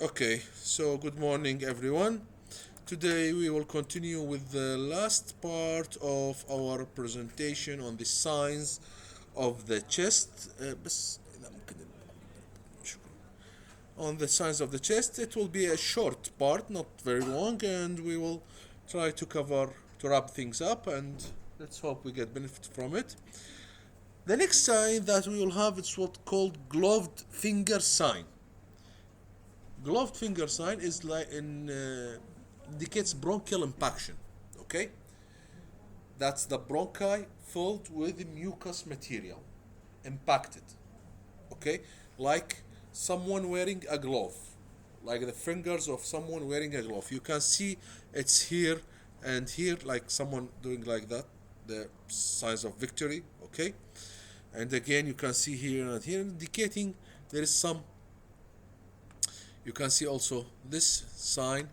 Okay, so good morning everyone. Today we will continue with the last part of our presentation on the signs of the chest. On the signs of the chest, it will be a short part, not very long, and we will try to wrap things up, and let's hope we get benefit from it. The next sign that we will have is what called gloved finger sign. Gloved finger sign is like indicates bronchial impaction. Okay, that's the bronchi filled with mucus material, impacted. Okay, like someone wearing a glove, like the fingers of someone wearing a glove. You can see it's here and here, like someone doing like that. The signs of victory. Okay, and again you can see here and here, indicating there is some. You can see also this sign,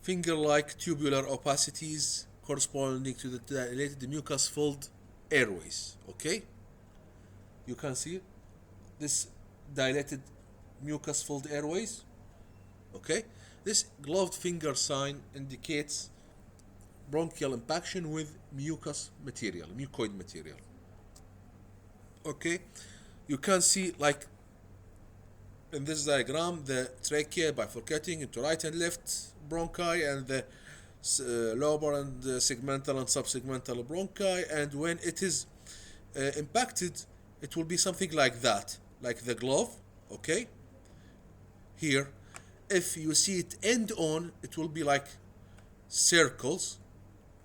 finger-like tubular opacities corresponding to the dilated mucus-filled airways. Okay, you can see this dilated mucus-filled airways. Okay, this gloved finger sign indicates bronchial impaction with mucus material, mucoid material. Okay, you can see like in this diagram the trachea bifurcating into right and left bronchi, and the lobar and segmental and subsegmental bronchi, and when it is impacted it will be something like that, like the glove. Okay, here if you see it end on, it will be like circles.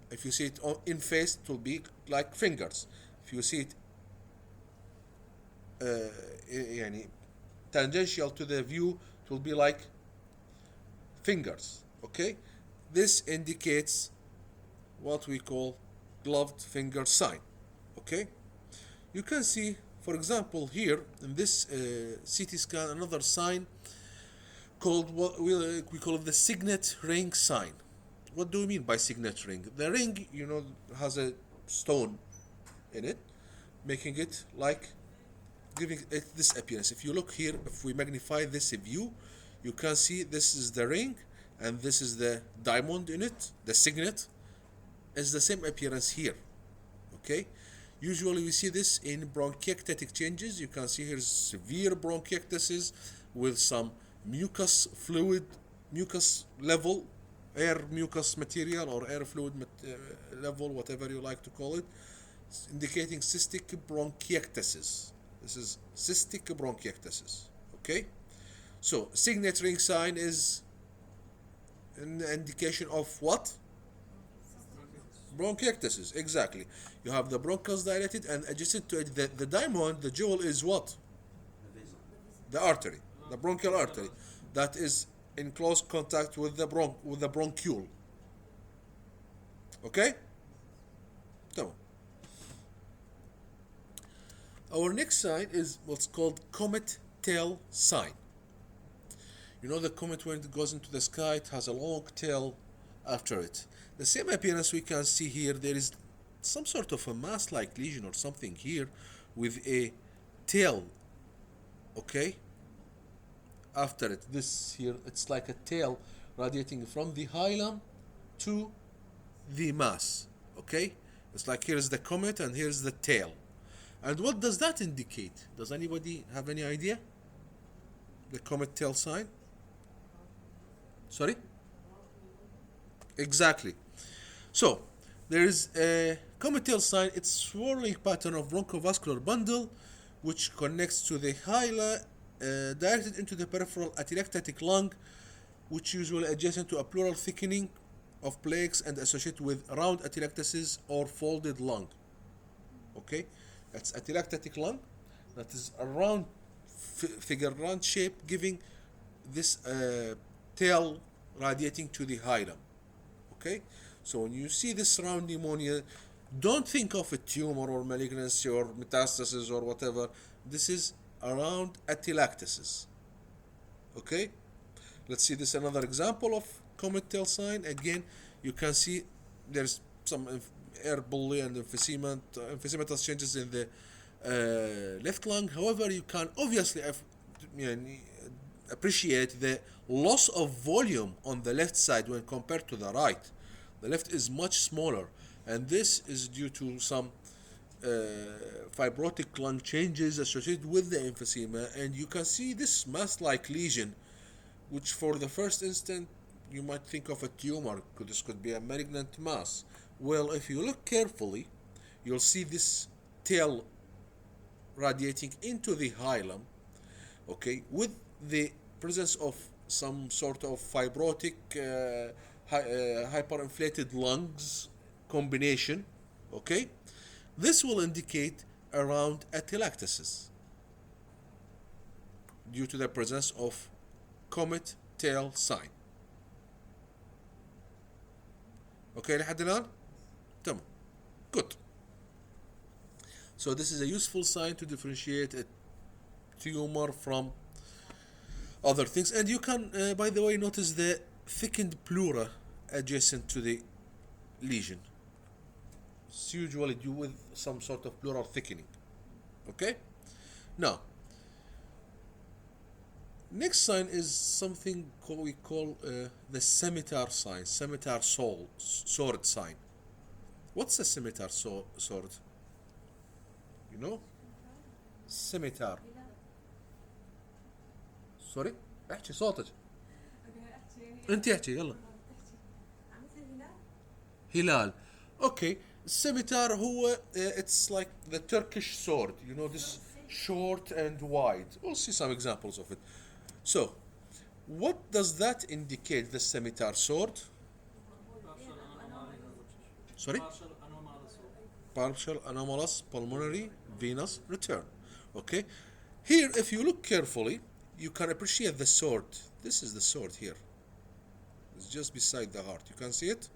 If you see it in face, it will be like fingers. If you see it يعني tangential to the view, it will be like fingers. Okay, this indicates what we call gloved finger sign. Okay, you can see, for example, here in this CT scan, another sign called what we call it the signet ring sign. What do we mean by signet ring? The ring, has a stone in it, making it like giving it this appearance. If you look here, if we magnify this view, you can see this is the ring and this is the diamond in it. The signet is the same appearance here. Okay, usually we see this in bronchiectatic changes. You can see here severe bronchiectasis with some mucus fluid, mucus level, air mucus material or air fluid level, whatever you like to call it, indicating cystic bronchiectasis. This is cystic bronchiectasis. Okay, so signet ring sign is an indication of what? Bronchiectasis. Exactly. You have the bronchus dilated, and adjacent to it, the diamond, the jewel, is what? The artery, the bronchial artery, that is in close contact with the bronchiole. Okay. So our next sign is what's called comet tail sign. The comet, when it goes into the sky, it has a long tail after it. The same appearance we can see here. There is some sort of a mass-like lesion or something here with a tail. Okay? After it, this here, it's like a tail radiating from the hilum to the mass. Okay? It's like here's the comet and here's the tail. And what does that indicate? Does anybody have any idea? The comet tail sign? Sorry? Exactly. So, there is a comet tail sign. It's swirling pattern of bronchovascular bundle which connects to the hilum, directed into the peripheral atelectatic lung, which usually adjacent to a pleural thickening of plaques and associated with round atelectasis or folded lung. Okay? That's atelectatic lung, that is a round figure, round shape, giving this tail radiating to the hilum. Okay, so when you see this round pneumonia, don't think of a tumor or malignancy or metastasis or whatever. This is a round atelectasis. Okay, let's see this another example of comet tail sign. Again, you can see there's some air bully and emphysematous changes in the left lung. However, you can obviously appreciate the loss of volume on the left side when compared to the right. The left is much smaller, and this is due to some fibrotic lung changes associated with the emphysema, and you can see this mass-like lesion, which for the first instant you might think of a tumor. This could be a malignant mass. Well, if you look carefully, you'll see this tail radiating into the hilum, okay, with the presence of some sort of fibrotic hyperinflated lungs combination, okay. This will indicate around atelectasis due to the presence of comet tail sign. Okay لحد الآن؟ تمام. Good. So this is a useful sign to differentiate a tumor from other things. And you can, by the way, notice the thickened pleura adjacent to the lesion. It's usually due with some sort of pleural thickening. Okay? Now, next sign is something we call the scimitar sign, scimitar sword sign. What's a scimitar sword? You know? Scimitar. Sorry? احكي صوتك. انت احكي يلا. هلال. Okay. Scimitar هو it's like the Turkish sword. You know, this short and wide. We'll see some examples of it. So, what does that indicate, the scimitar sword? Sorry? Partial anomalous pulmonary venous return. Okay? Here, if you look carefully, you can appreciate the sword. This is the sword here. It's just beside the heart. You can see it?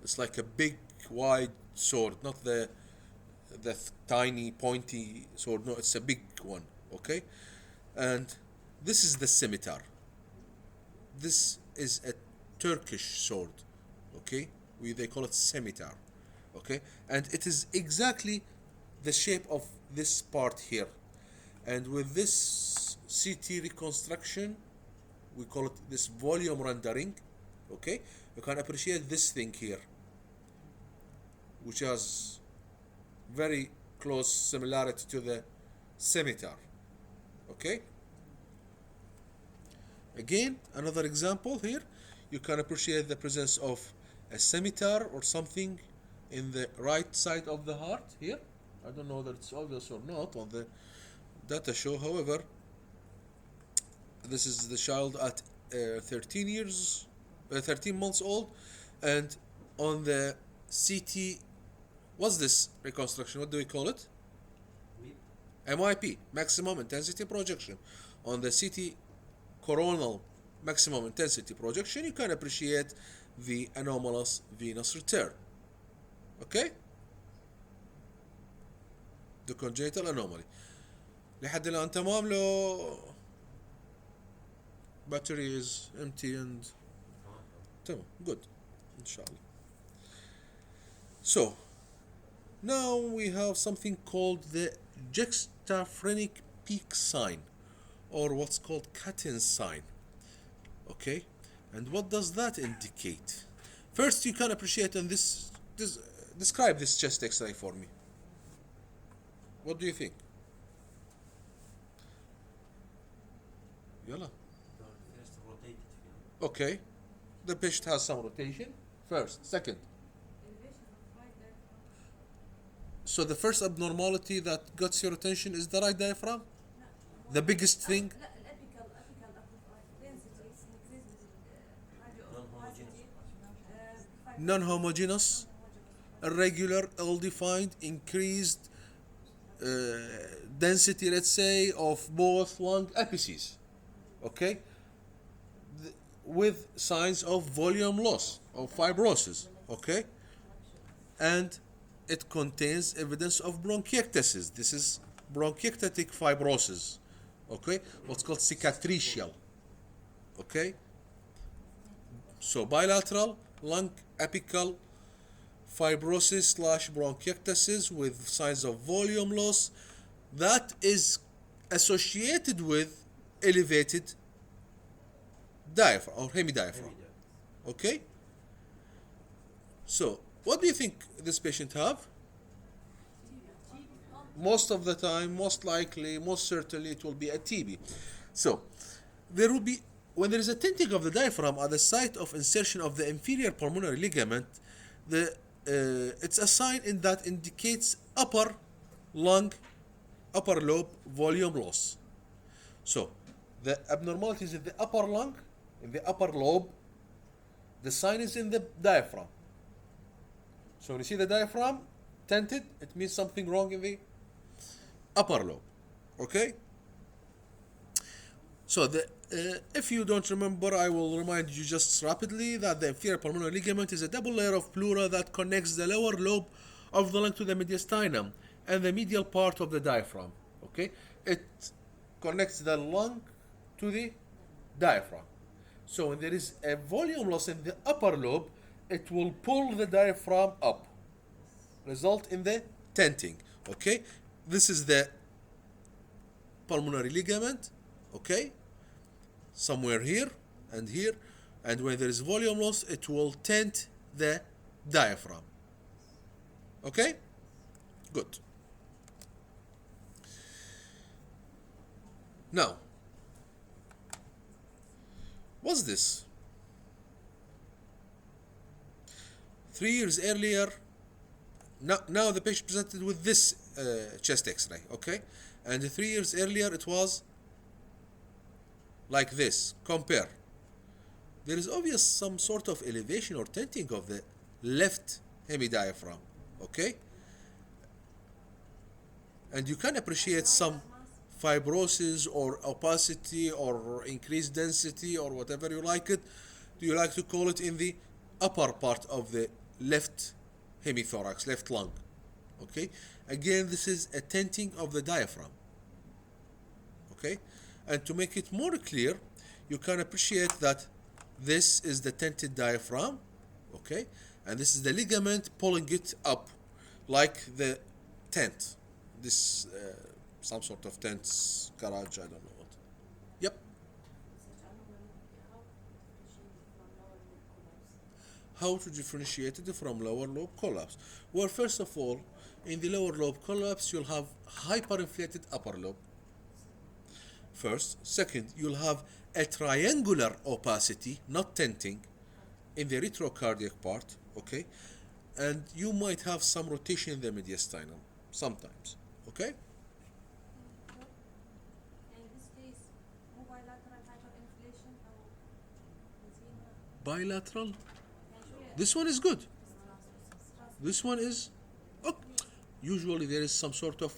It's like a big, wide sword, not the tiny, pointy sword. No, it's a big one. Okay? And this is the scimitar. This is a Turkish sword. Okay? They call it scimitar. Okay? And it is exactly the shape of this part here. And with this CT reconstruction, we call it this volume rendering. Okay? You can appreciate this thing here, which has very close similarity to the scimitar. Okay? Again, another example here. You can appreciate the presence of a scimitar or something in the right side of the heart here. I don't know whether it's obvious or not on the data show. However, this is the child at 13 months old, and on the CT, what's this reconstruction? What do we call it? MIP, maximum intensity projection. On the CT coronal maximum intensity projection, you can appreciate the anomalous venous return. Okay? The congenital anomaly. لحد الآن تمام لو battery is empty and تمام good إن شاء الله. So now we have something called the juxtaphrenic peak sign, or what's called Catten sign. Okay, and what does that indicate? First, you can appreciate on this describe this chest X-ray for me. What do you think? يلا. Okay, the patient has some rotation. First, second. So the first abnormality that gets your attention is the right diaphragm? The biggest thing? Non-homogeneous, irregular, ill-defined, increased density, let's say, of both lung apices. Okay? With signs of volume loss, of fibrosis. Okay? And it contains evidence of bronchiectasis. This is bronchiectatic fibrosis. Okay? What's called cicatricial. Okay? So bilateral lung apical fibrosis / bronchiectasis with signs of volume loss that is associated with elevated diaphragm or hemidiaphragm. Okay? So, what do you think this patient have? Most of the time, most likely, most certainly, it will be a TB. So, there will be, when there is a tenting of the diaphragm at the site of insertion of the inferior pulmonary ligament, it's a sign in that indicates upper lobe volume loss. So, the abnormalities in the upper lung, in the upper lobe, the sign is in the diaphragm. So when you see the diaphragm tented, it means something wrong in the upper lobe. Okay? So if you don't remember, I will remind you just rapidly that the inferior pulmonary ligament is a double layer of pleura that connects the lower lobe of the lung to the mediastinum and the medial part of the diaphragm. Okay? It connects the lung to the diaphragm. So when there is a volume loss in the upper lobe, it will pull the diaphragm up, result in the tenting. Okay? This is the pulmonary ligament. Okay? Somewhere here, and when there is volume loss, it will tent the diaphragm. Okay? Good. Now, what's this? 3 years earlier, now the patient presented with this chest x-ray, okay? And 3 years earlier it was like this. Compare. There is obvious some sort of elevation or tenting of the left hemidiaphragm, okay? And you can appreciate some fibrosis or opacity or increased density or whatever you like it. Do you like to call it in the upper part of the left hemithorax, left lung? Okay? Again, this is a tenting of the diaphragm. Okay? And to make it more clear, you can appreciate that this is the tented diaphragm. Okay? And this is the ligament pulling it up like the tent. This some sort of tents, garage, I don't know what. Yep. How to differentiate it from lower lobe collapse? Well, first of all, in the lower lobe collapse, you'll have hyperinflated upper lobe. First. Second, you'll have a triangular opacity, not tenting, in the retrocardiac part, okay? And you might have some rotation in the mediastinum, sometimes, okay? Bilateral? This one is good. This one is okay. Usually there is some sort of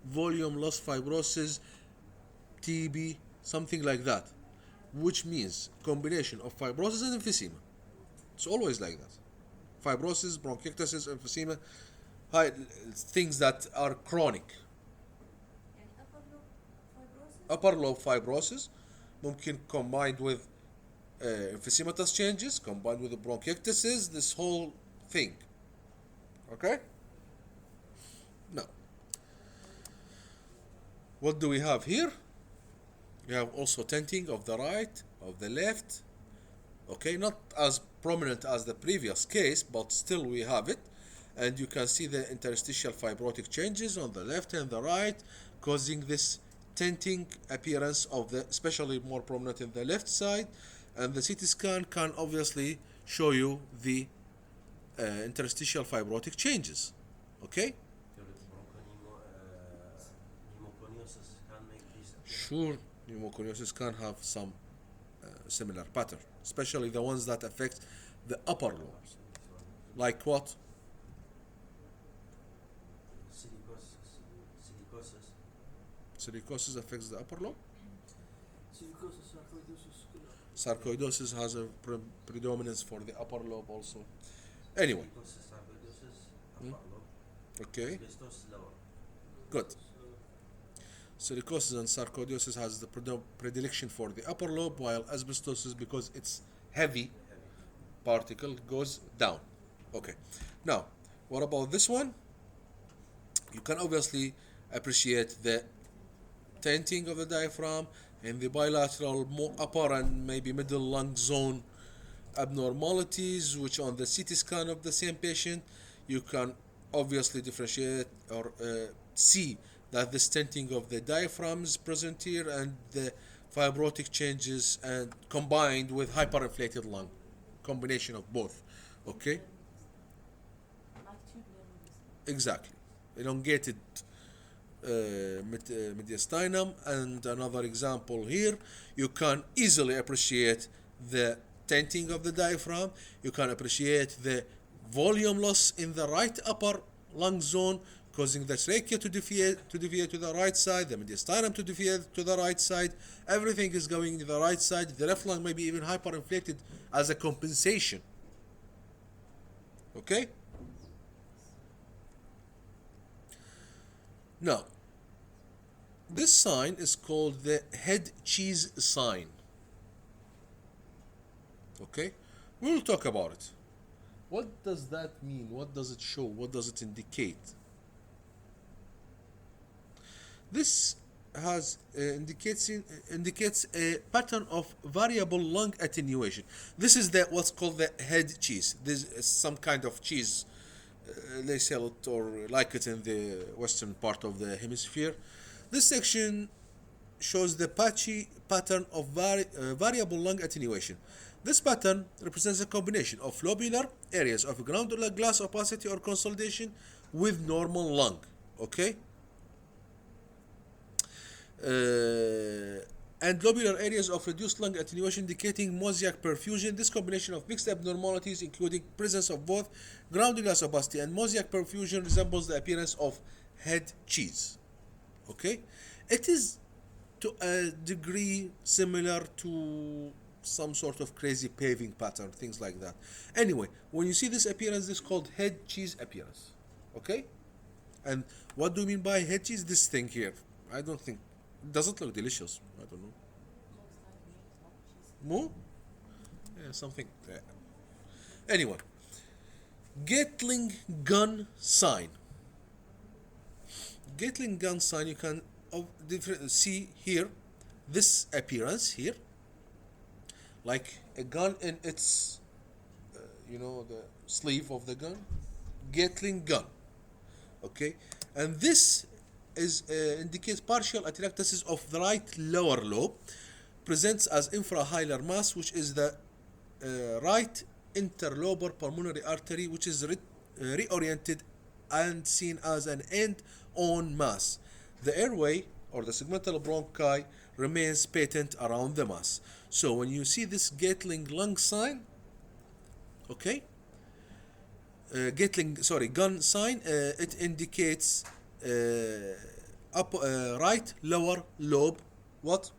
volume loss, fibrosis, TB, something like that, which means combination of fibrosis and emphysema. It's always like that. Fibrosis, bronchiectasis, emphysema, things that are chronic. Upper lobe fibrosis ممكن combined with emphysematous changes, combined with the bronchiectasis, this whole thing. Okay? Now, what do we have here? We have also tenting of the right, of the left. Okay, not as prominent as the previous case, but still we have it. And you can see the interstitial fibrotic changes on the left and the right, causing this tenting appearance of the, especially more prominent in the left side. And the CT scan can obviously show you the interstitial fibrotic changes. Okay? Sure, pneumoconiosis can have some similar pattern, especially the ones that affect the upper lobes. Like what? Silicosis affects the upper lobe? Sarcoidosis has a predominance for the upper lobe also. Anyway. Okay. Good. Silicosis and sarcoidosis has the predilection for the upper lobe, while asbestosis, because it's heavy particle, goes down. Okay. Now, what about this one? You can obviously appreciate the tenting of the diaphragm In the bilateral upper and maybe middle lung zone abnormalities, which on the CT scan of the same patient, you can obviously differentiate or see that the stenting of the diaphragm is present here and the fibrotic changes and combined with hyperinflated lung, combination of both. Okay, exactly, elongated mediastinum. And another example here, you can easily appreciate the tenting of the diaphragm. You can appreciate the volume loss in the right upper lung zone, causing the trachea to deviate to the right side, the mediastinum to deviate to the right side. Everything is going to the right side. The left lung may be even hyperinflated as a compensation. Okay? Now, this sign is called the headcheese sign. Okay? We will talk about it. What does that mean? What does it show? What does it indicate? This has indicates a pattern of variable lung attenuation. This is the what's called the head cheese. This is some kind of cheese. They sell it or like it in the western part of the hemisphere. This section shows the patchy pattern of variable lung attenuation. This pattern represents a combination of lobular areas of granular glass opacity or consolidation with normal lung. Okay? And lobular areas of reduced lung attenuation indicating mosaic perfusion. This combination of mixed abnormalities, including presence of both ground glass opacity and mosaic perfusion, resembles the appearance of head cheese. Okay? It is to a degree similar to some sort of crazy paving pattern, things like that. Anyway, when you see this appearance, this is called head cheese appearance. Okay? And what do you mean by head cheese? This thing here. I don't think. Does it look delicious? I don't know. More? Yeah, something. Yeah. Anyway, Gatling gun sign. Gatling gun sign, you can see here this appearance here, like a gun in its, the sleeve of the gun. Gatling gun. Okay, and this is indicates partial atelectasis of the right lower lobe, presents as infrahilar mass, which is the right interlobar pulmonary artery, which is reoriented and seen as an end-on mass. The airway or the segmental bronchi remains patent around the mass. So when you see this Gatling lung sign, okay, gun sign, it indicates right lower lobe what?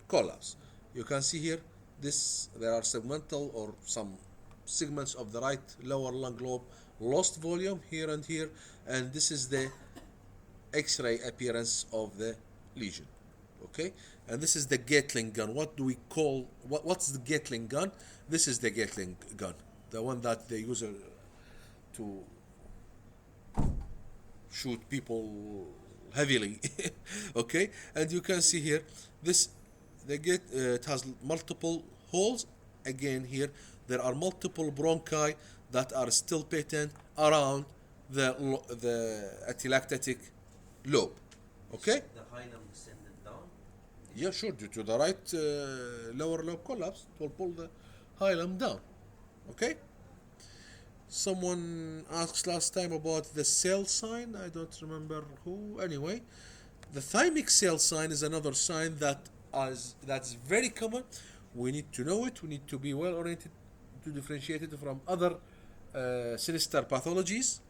Collapse. You can see here there are segmental or some segments of the right lower lung lobe lost volume here and here, and this is the X-ray appearance of the lesion. Okay, and this is the Gatling gun. What do we call what's the Gatling gun? This is the Gatling gun, the one that they use to shoot people heavily. Okay, and you can see here it has multiple holes. Again here there are multiple bronchi that are still patent around the atelectatic lobe. Okay, the hilum descended down. yeah, sure, due to the right lower lobe collapse, it will pull the hilum down. Okay, someone asked last time about the cell sign. I don't remember who. Anyway, the thymic cell sign is another sign that's very common. We need to know it. We need to be well oriented to differentiate it from other sinister pathologies.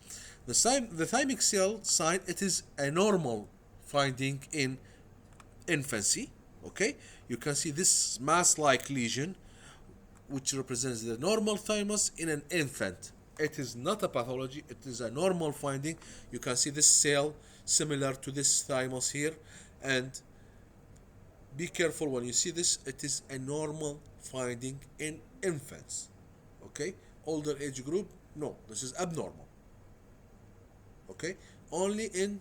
The thymic cell sign, it is a normal finding in infancy. Okay, you can see this mass-like lesion, which represents the normal thymus in an infant. It is not a pathology. It is a normal finding. You can see this cell similar to this thymus here, and be careful when you see this. It is a normal finding in infants. Okay, older age group, no, this is abnormal. Okay, only in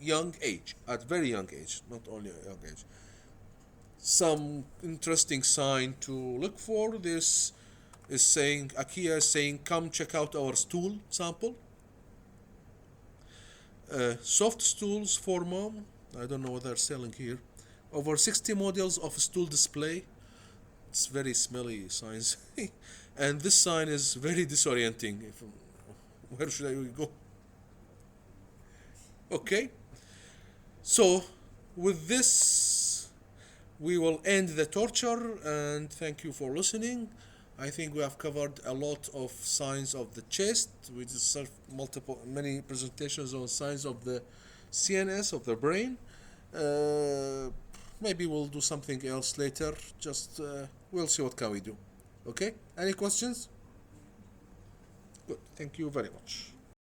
young age, at very young age, not only a young age. Some interesting sign to look for. This is saying, Akia is saying, come check out our stool sample. Soft stools for mom. I don't know what they're selling here. Over 60 models of stool display. It's very smelly signs. And this sign is very disorienting. Where should I go? Okay. So, with this, we will end the torture and thank you for listening. I think we have covered a lot of signs of the chest. We just many presentations on signs of the CNS of the brain. Maybe we'll do something else later. Just we'll see what can we do. Okay? Any questions? Good. Thank you very much.